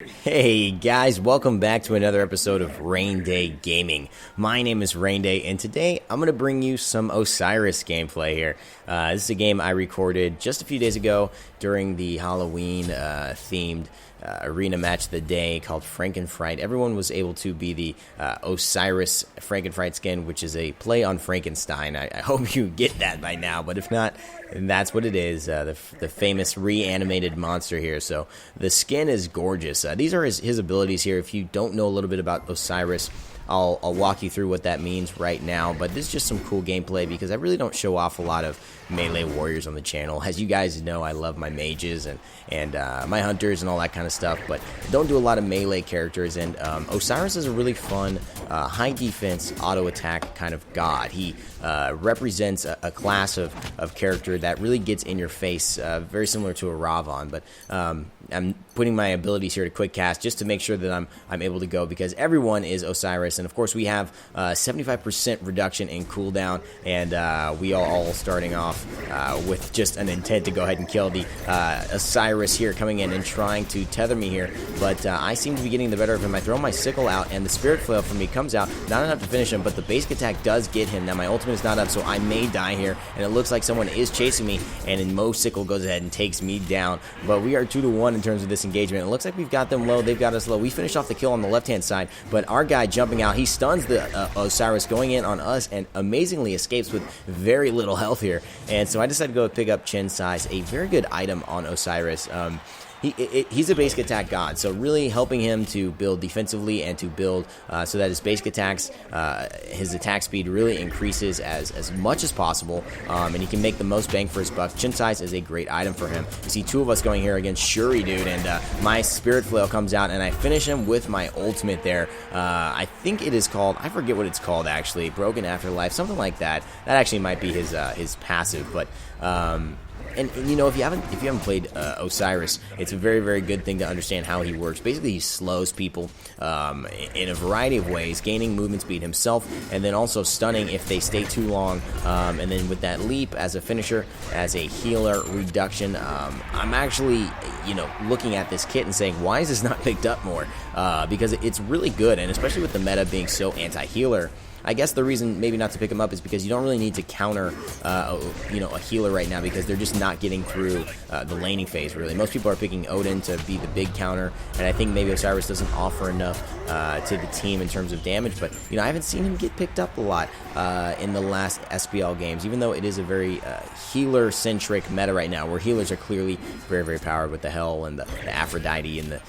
Hey guys, welcome back to another episode of Raynday Gaming. My name is Raynday, and today I'm going to bring you some Osiris gameplay here. This is a game I recorded just a few days ago during the Halloween themed arena match of the day called Frankenfight. Everyone was able to be the Osiris Frankenfight skin, which is a play on Frankenstein. I hope you get that by now, but if not, that's what it is, the famous reanimated monster here. So the skin is gorgeous. These are his abilities here. If you don't know a little bit about Osiris, I'll walk you through what that means right now, but this is just some cool gameplay because I really don't show off a lot of melee warriors on the channel. As you guys know, I love my mages and my hunters and all that kind of stuff, but don't do a lot of melee characters, and Osiris is a really fun high defense auto attack kind of god. He represents a class of character that really gets in your face, very similar to a Ravon, but I'm putting my abilities here to quick cast just to make sure that I'm able to go, because everyone is Osiris, and of course we have 75% reduction in cooldown, and we are all starting off with just an intent to go ahead and kill the Osiris here, coming in and trying to tether me here, but I seem to be getting the better of him. I throw my sickle out, and the spirit flail from me comes out, not enough to finish him, but the basic attack does get him. Now my ultimate is not up, so I may die here, and it looks like someone is chasing me, and in Mo sickle goes ahead and takes me down, but we are 2-1 in terms of this engagement. It looks like we've got them low, they've got us low. We finish off the kill on the left-hand side, but our guy jumping out, he stuns the Osiris, going in on us, and amazingly escapes with very little health here. And so I decided to go pick up Sais, a very good item on Osiris. He's a basic attack god, so really helping him to build defensively and to build so that his basic attacks, his attack speed really increases as much as possible, and he can make the most bang for his buck. Sais is a great item for him. You see two of us going here against Shuri, dude, and my spirit flail comes out, and I finish him with my ultimate there. I think it is called, I forget what it's called actually, Broken Afterlife, something like that. That actually might be his passive, but And you know, if you haven't played Osiris, it's a very, very good thing to understand how he works. Basically, he slows people in a variety of ways, gaining movement speed himself, and then also stunning if they stay too long. And then with that leap as a finisher, as a healer reduction, I'm actually, looking at this kit and saying, why is this not picked up more? Because it's really good, and especially with the meta being so anti-healer. I guess the reason maybe not to pick him up is because you don't really need to counter, a healer right now, because they're just not getting through the laning phase, really. Most people are picking Odin to be the big counter, and I think maybe Osiris doesn't offer enough to the team in terms of damage, but, I haven't seen him get picked up a lot in the last SPL games, even though it is a very healer-centric meta right now, where healers are clearly very, very powered with the Hell and the Aphrodite and the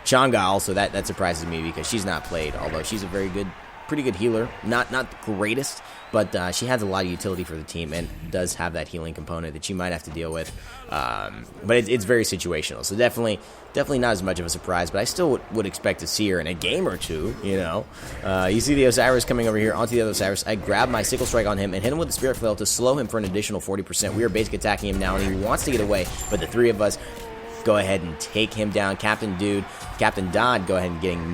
Chang'e also. That surprises me because she's not played, although she's a pretty good healer, not the greatest, but she has a lot of utility for the team and does have that healing component that you might have to deal with. But it's very situational, so definitely not as much of a surprise. But I still would expect to see her in a game or two. You see the Osiris coming over here onto the other Osiris. I grab my sickle strike on him and hit him with the spirit flail to slow him for an additional 40%. We are basic attacking him now, and he wants to get away, but the three of us go ahead and take him down. Captain Dodd, go ahead and getting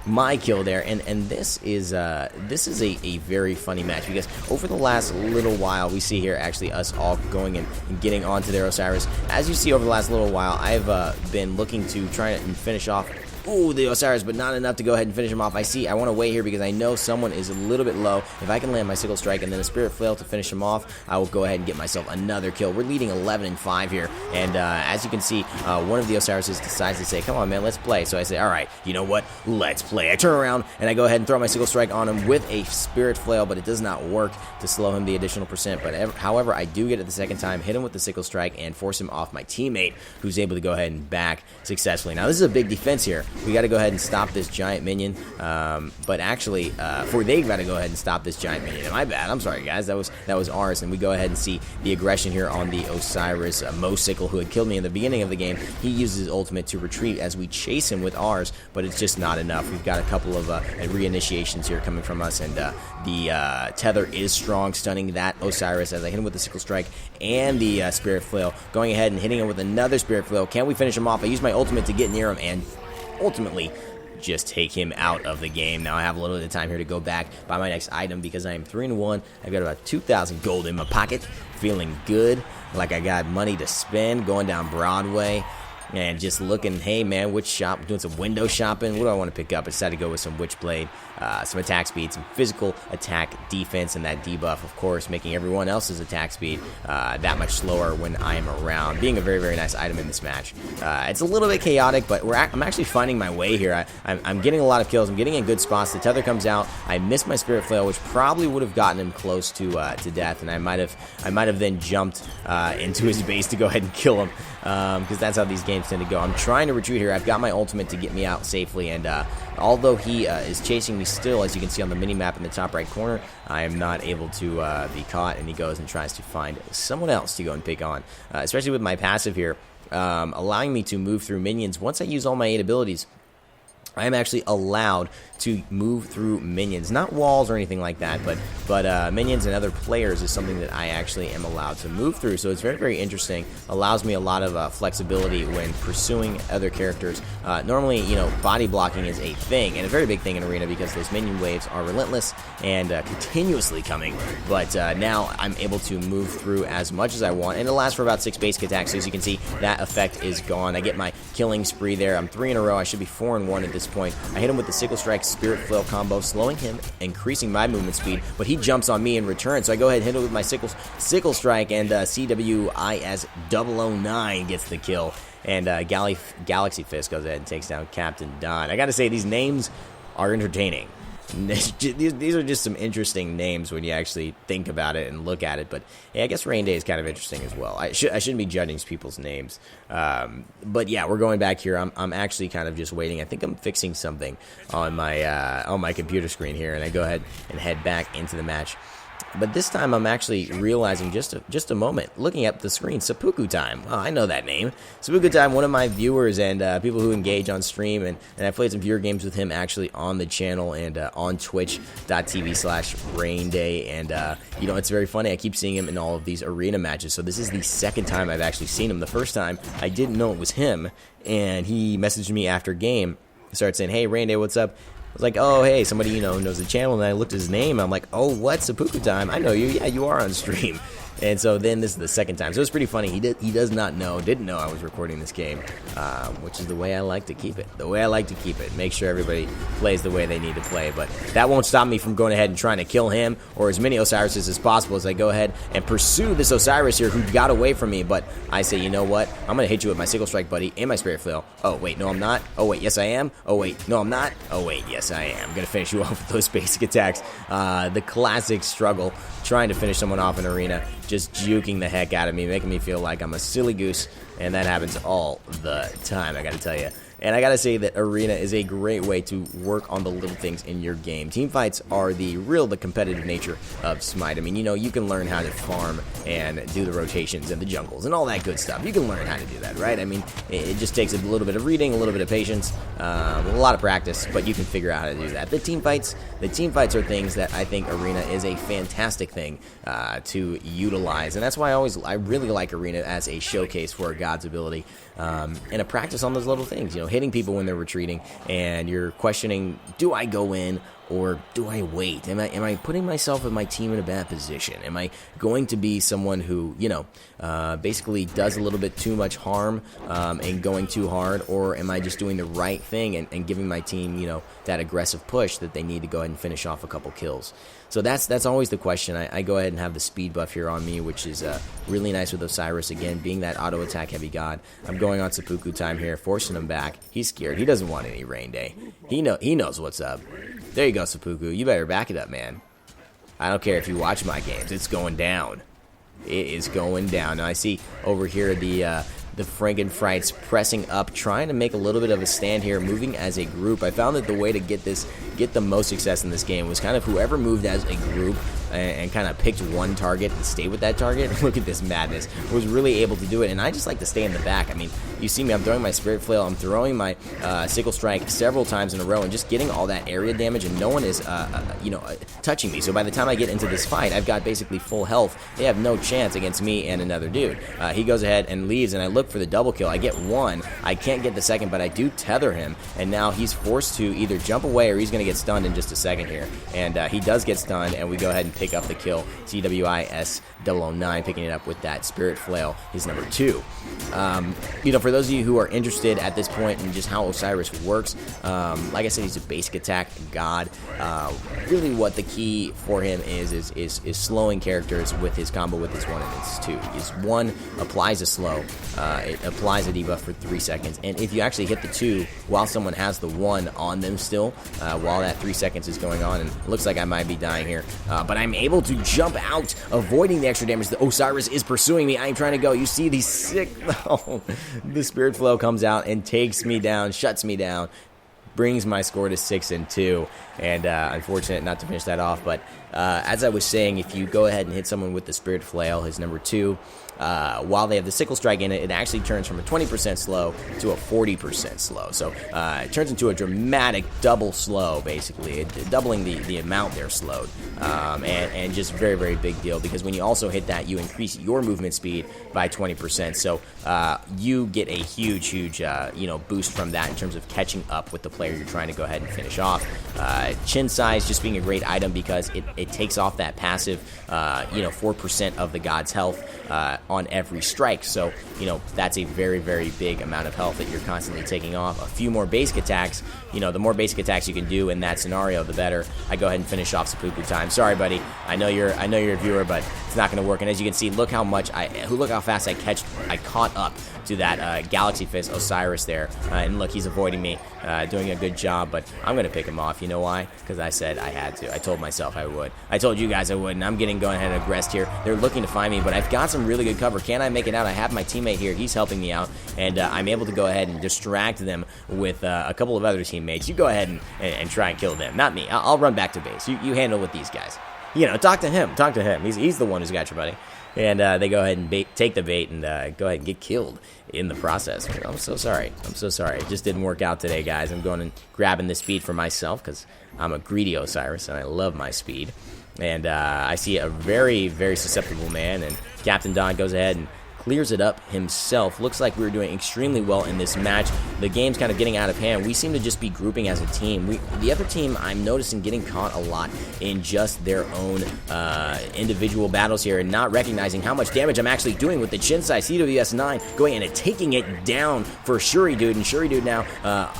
my kill there, and this is a very funny match, because over the last little while, we see here actually us all going and getting onto their Osiris. As you see, over the last little while, I've been looking to try and finish off the Osiris, but not enough to go ahead and finish him off. I want to wait here because I know someone is a little bit low. If I can land my sickle strike and then a spirit flail to finish him off, I will go ahead and get myself another kill. We're leading 11-5 here, and as you can see, one of the Osirises decides to say, come on, man, let's play. So I say, all right, you know what, let's play. I turn around, and I go ahead and throw my sickle strike on him with a spirit flail, but it does not work to slow him the additional percent. But however, I do get it the second time, hit him with the sickle strike, and force him off my teammate, who's able to go ahead and back successfully. Now, this is a big defense here. We got to go ahead and stop this giant minion, but actually, they've got to go ahead and stop this giant minion. My bad. I'm sorry, guys. That was ours, and we go ahead and see the aggression here on the Osiris Mo sickle, who had killed me in the beginning of the game. He uses his ultimate to retreat as we chase him with ours, but it's just not enough. We've got a couple of reinitiations here coming from us, and the tether is strong, stunning that Osiris as I hit him with the sickle strike and the spirit flail, going ahead and hitting him with another spirit flail. Can we finish him off? I use my ultimate to get near him and ultimately just take him out of the game. Now I have a little bit of time here to go back, buy my next item, because I am 3-1. I've got about 2,000 gold in my pocket, feeling good, like I got money to spend, going down Broadway. And just looking, hey man, which shop, doing some window shopping, what do I want to pick up? I decided to go with some Witchblade, some attack speed, some physical attack defense, and that debuff, of course, making everyone else's attack speed that much slower when I am around, being a very, very nice item in this match. It's a little bit chaotic, but I'm actually finding my way here. I'm getting a lot of kills, I'm getting in good spots, the tether comes out, I miss my spirit flail, which probably would have gotten him close to death, and I might have then jumped into his base to go ahead and kill him, because that's how these games tend to go. I'm trying to retreat here. I've got my ultimate to get me out safely, and although he is chasing me still, as you can see on the mini-map in the top right corner, I am not able to be caught, and he goes and tries to find someone else to go and pick on, especially with my passive here, allowing me to move through minions. Once I use all my 8 abilities, I am actually allowed to move through minions, not walls or anything like that, but minions and other players is something that I actually am allowed to move through. So it's very, very interesting. Allows me a lot of flexibility when pursuing other characters. Normally, you know, body blocking is a thing, and a very big thing in Arena, because those minion waves are relentless and continuously coming. But now I'm able to move through as much as I want, and it lasts for about 6 basic attacks. So as you can see, that effect is gone. I get my killing spree there. I'm 3 in a row. I should be 4 and 1 at this point. I hit him with the Sickle Strike Spirit Flail combo, slowing him, increasing my movement speed, but he jumps on me in return, so I go ahead and hit him with my Sickle Strike, and CWIS009 gets the kill, and Galaxy Fist goes ahead and takes down Captain Don. I gotta say, these names are entertaining. These are just some interesting names when you actually think about it and look at it. But yeah, I guess Raynday is kind of interesting as well. I shouldn't be judging people's names. But yeah, we're going back here. I'm actually kind of just waiting. I think I'm fixing something on my computer screen here, and I go ahead and head back into the match. But this time I'm actually realizing just a moment, looking at the screen, Seppuku Time. Oh, I know that name. Seppuku Time, one of my viewers and people who engage on stream, and I played some viewer games with him actually on the channel and on twitch.tv/Raynday, and you know, it's very funny. I keep seeing him in all of these arena matches, so this is the second time I've actually seen him. The first time, I didn't know it was him, and he messaged me after game, started saying, "Hey, Raynday, what's up?" I was like, oh, hey, somebody, you know, knows the channel, and I looked at his name, I'm like, oh, what, Seppuku Time? I know you, yeah, you are on stream. And so then this is the second time. So it was pretty funny. He didn't know I was recording this game, which is the way I like to keep it. The way I like to keep it. Make sure everybody plays the way they need to play. But that won't stop me from going ahead and trying to kill him or as many Osirises as possible as I go ahead and pursue this Osiris here who got away from me. But I say, you know what? I'm going to hit you with my Sickle Strike, buddy, and my Spirit Flail. Oh, wait, no, I'm not. Oh, wait, yes, I am. Oh, wait, no, I'm not. Oh, wait, yes, I am. I'm going to finish you off with those basic attacks. The classic struggle, trying to finish someone off in Arena, just juking the heck out of me, making me feel like I'm a silly goose, and that happens all the time, I gotta tell you. And I gotta say that Arena is a great way to work on the little things in your game. Team fights are the competitive nature of Smite. I mean, you know, you can learn how to farm and do the rotations and the jungles and all that good stuff. You can learn how to do that, right? I mean, it just takes a little bit of reading, a little bit of patience, a lot of practice, but you can figure out how to do that. The team fights are things that I think Arena is a fantastic thing to utilize, and that's why I really like Arena as a showcase for a God's ability and a practice on those little things. You know, hitting people when they're retreating, and you're questioning, do I go in or do I wait? Am I putting myself and my team in a bad position? Am I going to be someone who, you know, basically does a little bit too much harm and going too hard, or am I just doing the right thing and giving my team, you know, that aggressive push that they need to go ahead and finish off a couple kills? So that's always the question. I go ahead and have the speed buff here on me, which is really nice with Osiris, again, being that auto attack heavy god. I'm going on Seppuku Time here, forcing him back. He's scared. He doesn't want any Raynday. He knows what's up. There you go, Seppuku. You better back it up, man. I don't care if you watch my games. It's going down. It is going down. Now I see over here the Frankenfights pressing up, trying to make a little bit of a stand here, moving as a group. I found that the way to get the most success in this game was kind of whoever moved as a group and kind of picked one target and stayed with that target. Look at this madness. Was really able to do it, and I just like to stay in the back. I mean, you see me, I'm throwing my Spirit Flail, I'm throwing my Sickle Strike several times in a row, and just getting all that area damage, and no one is, touching me. So by the time I get into this fight, I've got basically full health. They have no chance against me and another dude. He goes ahead and leaves, and I look for the double kill. I get one. I can't get the second, but I do tether him, and now he's forced to either jump away or he's going to get stunned in just a second here. And he does get stunned, and we go ahead and pick pick up the kill. CWIS009 picking it up with that Spirit Flail, his number 2. For those of you who are interested at this point in just how Osiris works, like I said, he's a basic attack god. Really what the key for him is slowing characters with his combo with his 1 and his 2. His 1 applies a slow, it applies a debuff for 3 seconds, and if you actually hit the 2 while someone has the 1 on them still, while that 3 seconds is going on, and it looks like I might be dying here, but I'm able to jump out, avoiding the extra damage. The Osiris is pursuing me. I am trying to go. You see these sick, the Spirit Flow comes out and takes me down, shuts me down, brings my score to 6-2, and unfortunate not to finish that off, but as I was saying, if you go ahead and hit someone with the Spirit Flail, his number 2, while they have the Sickle Strike in it, it actually turns from a 20% slow to a 40% slow. So it turns into a dramatic double slow, basically, doubling the amount they're slowed. And just very, very big deal, because when you also hit that, you increase your movement speed by 20%. So you get a huge boost from that in terms of catching up with the player you're trying to go ahead and finish off. Chin Sais just being a great item because it takes off that passive, 4% of the god's health on every strike. So, that's a very, very big amount of health that you're constantly taking off. A few more basic attacks, the more basic attacks you can do in that scenario, the better. I go ahead and finish off Seppuku time. Sorry, buddy. I know you're a viewer, but it's not going to work. And as you can see, look how fast I caught up to that Galaxy Fist Osiris there. And look, he's avoiding me, doing a good job, but I'm going to pick him off. You know why? Because I said I had to. I told myself I would. I told you guys I would, and I'm going ahead and aggressed here. They're looking to find me, but I've got some really good cover. Can I make it out? I have my teammate here. He's helping me out, and I'm able to go ahead and distract them with a couple of other teammates. You go ahead and try and kill them. Not me. I'll run back to base. You handle with these guys. Talk to him. Talk to him. He's the one who's got your buddy. And they go ahead and take the bait and go ahead and get killed in the process. I'm so sorry. It just didn't work out today, guys. I'm going and grabbing the speed for myself because I'm a greedy Osiris and I love my speed. And I see a very, very susceptible man, and Captain Don goes ahead and clears it up himself. Looks like we were doing extremely well in this match. The game's kind of getting out of hand. We seem to just be grouping as a team. The other team, I'm noticing, getting caught a lot in just their own individual battles here and not recognizing how much damage I'm actually doing with the Chinsai CWS9 going in and taking it down for Shuri Dude. And Shuri Dude now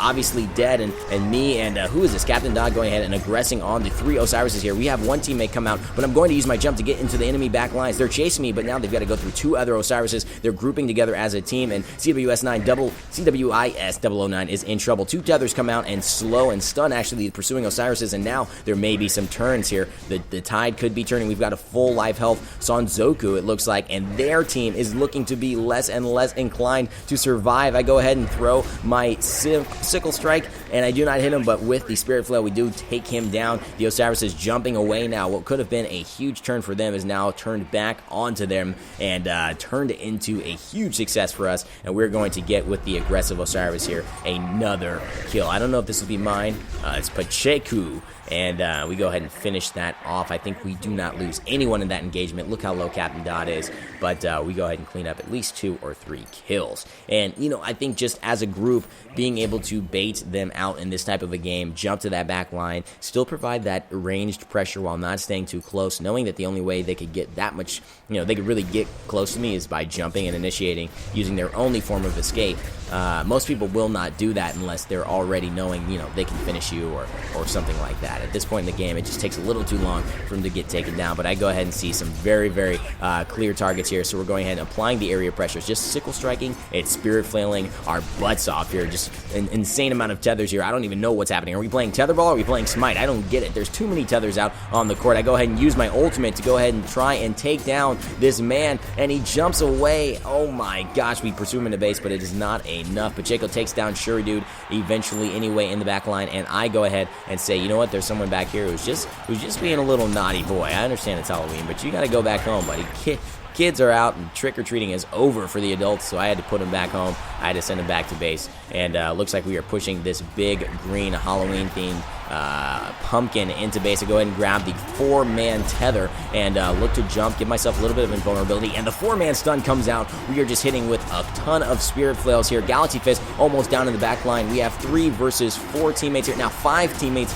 obviously dead, and me and who is this? Captain Dog going ahead and aggressing on the 3 Osirises here. We have one teammate come out, but I'm going to use my jump to get into the enemy back lines. They're chasing me, but now they've got to go through 2 other Osirises. They're grouping together as a team, and CWIS009 is in trouble. 2 tethers come out and slow and stun actually the pursuing Osirises, and now there may be some turns here. The tide could be turning. We've got a full life health Sanzoku, it looks like, and their team is looking to be less and less inclined to survive. I go ahead and throw my sickle strike, and I do not hit him, but with the Spirit Flail, we do take him down. The Osiris is jumping away now. What could have been a huge turn for them is now turned back onto them and turned into a huge success for us, and we're going to get, with the aggressive Osiris here, another kill. I don't know if this will be mine. It's Pacheco, and we go ahead and finish that off. I think we do not lose anyone in that engagement. Look how low Captain Dot is, but we go ahead and clean up at least 2 or 3 kills. And, I think just as a group, being able to bait them out in this type of a game, jump to that back line, still provide that ranged pressure while not staying too close, knowing that the only way they could get that much, they could really get close to me is by jumping and initiating, using their only form of escape. Most people will not do that unless they're already knowing, they can finish you or something like that. At this point in the game, it just takes a little too long for them to get taken down, but I go ahead and see some very, very clear targets here, so we're going ahead and applying the area pressures, just sickle striking, it's spirit flailing our butts off here, just an insane amount of tethers here. I don't even know what's happening. Are we playing tetherball or are we playing smite? I don't get it. There's too many tethers out on the court. I go ahead and use my ultimate to go ahead and try and take down this man, and he jumps away. Oh my gosh, we pursue him into base, but it is not enough. Pacheco takes down Shuri Dude eventually anyway in the back line, and I go ahead and say, you know what, there's someone back here who's just being a little naughty boy. I understand it's Halloween, but you gotta go back home, buddy. Kids are out and trick-or-treating is over for the adults, so I had to put him back home. I had to send him back to base. And looks like we are pushing this big green Halloween-themed pumpkin into base. I go ahead and grab the 4-man tether and look to jump, give myself a little bit of invulnerability, and the 4-man stun comes out. We are just hitting with a ton of spirit flails here. Galaxy Fist almost down in the back line. We have 3 versus 4 teammates here. Now 5 teammates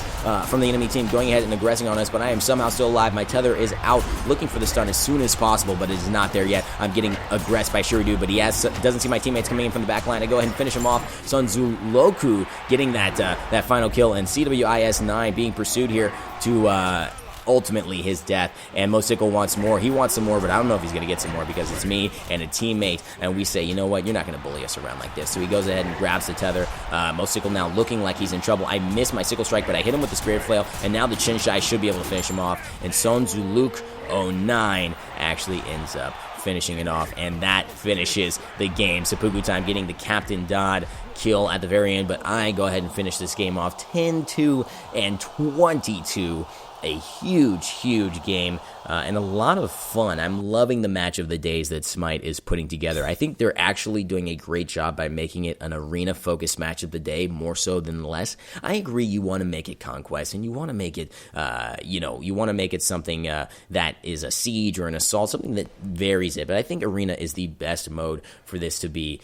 from the enemy team going ahead and aggressing on us, but I am somehow still alive. My tether is out, looking for the stun as soon as possible, but it is not there yet. I'm getting aggressed by Shiridu, but he doesn't see my teammates coming in from the back line. I go ahead and finish him off. Sun Tzu Loku getting that final kill, and CWIS9 being pursued here to ultimately his death. And Mosickle wants more. He wants some more, but I don't know if he's going to get some more because it's me and a teammate, and we say, you know what, you're not going to bully us around like this. So he goes ahead and grabs the tether. Mosickle now looking like he's in trouble. I missed my sickle strike, but I hit him with the spirit flail, and now the Chinshai should be able to finish him off. And Son Zuluk 09 actually ends up finishing it off, and that finishes the game. Seppuku Time getting the Captain Dodd kill at the very end, but I go ahead and finish this game off 10-2 and 22. A huge game and a lot of fun. I'm loving the match of the days that SMITE is putting together. I think they're actually doing a great job by making it an arena-focused match of the day, more so than less. I agree you want to make it Conquest, and you want to make it, you want to make it something that is a siege or an assault, something that varies it. But I think arena is the best mode for this to be,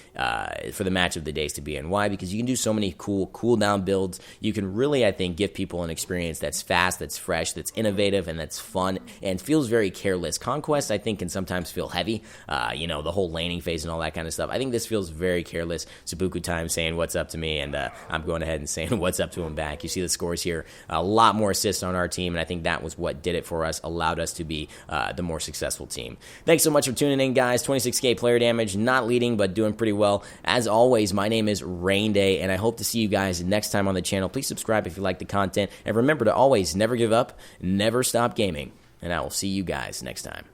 for the match of the days to be in. Why? Because you can do so many cool cooldown builds. You can really, I think, give people an experience that's fast, that's fresh, that's innovative, and that's fun, and feels very careless. Conquest, I think, can sometimes feel heavy, the whole laning phase and all that kind of stuff. I think this feels very careless. Seppuku Time saying what's up to me, and I'm going ahead and saying what's up to him back. You see the scores here. A lot more assists on our team, and I think that was what did it for us, allowed us to be the more successful team. Thanks so much for tuning in, guys. 26k player damage, not leading, but doing pretty well. As always, my name is Raynday, and I hope to see you guys next time on the channel. Please subscribe if you like the content, and remember to always never give up, never stop gaming, and I will see you guys next time.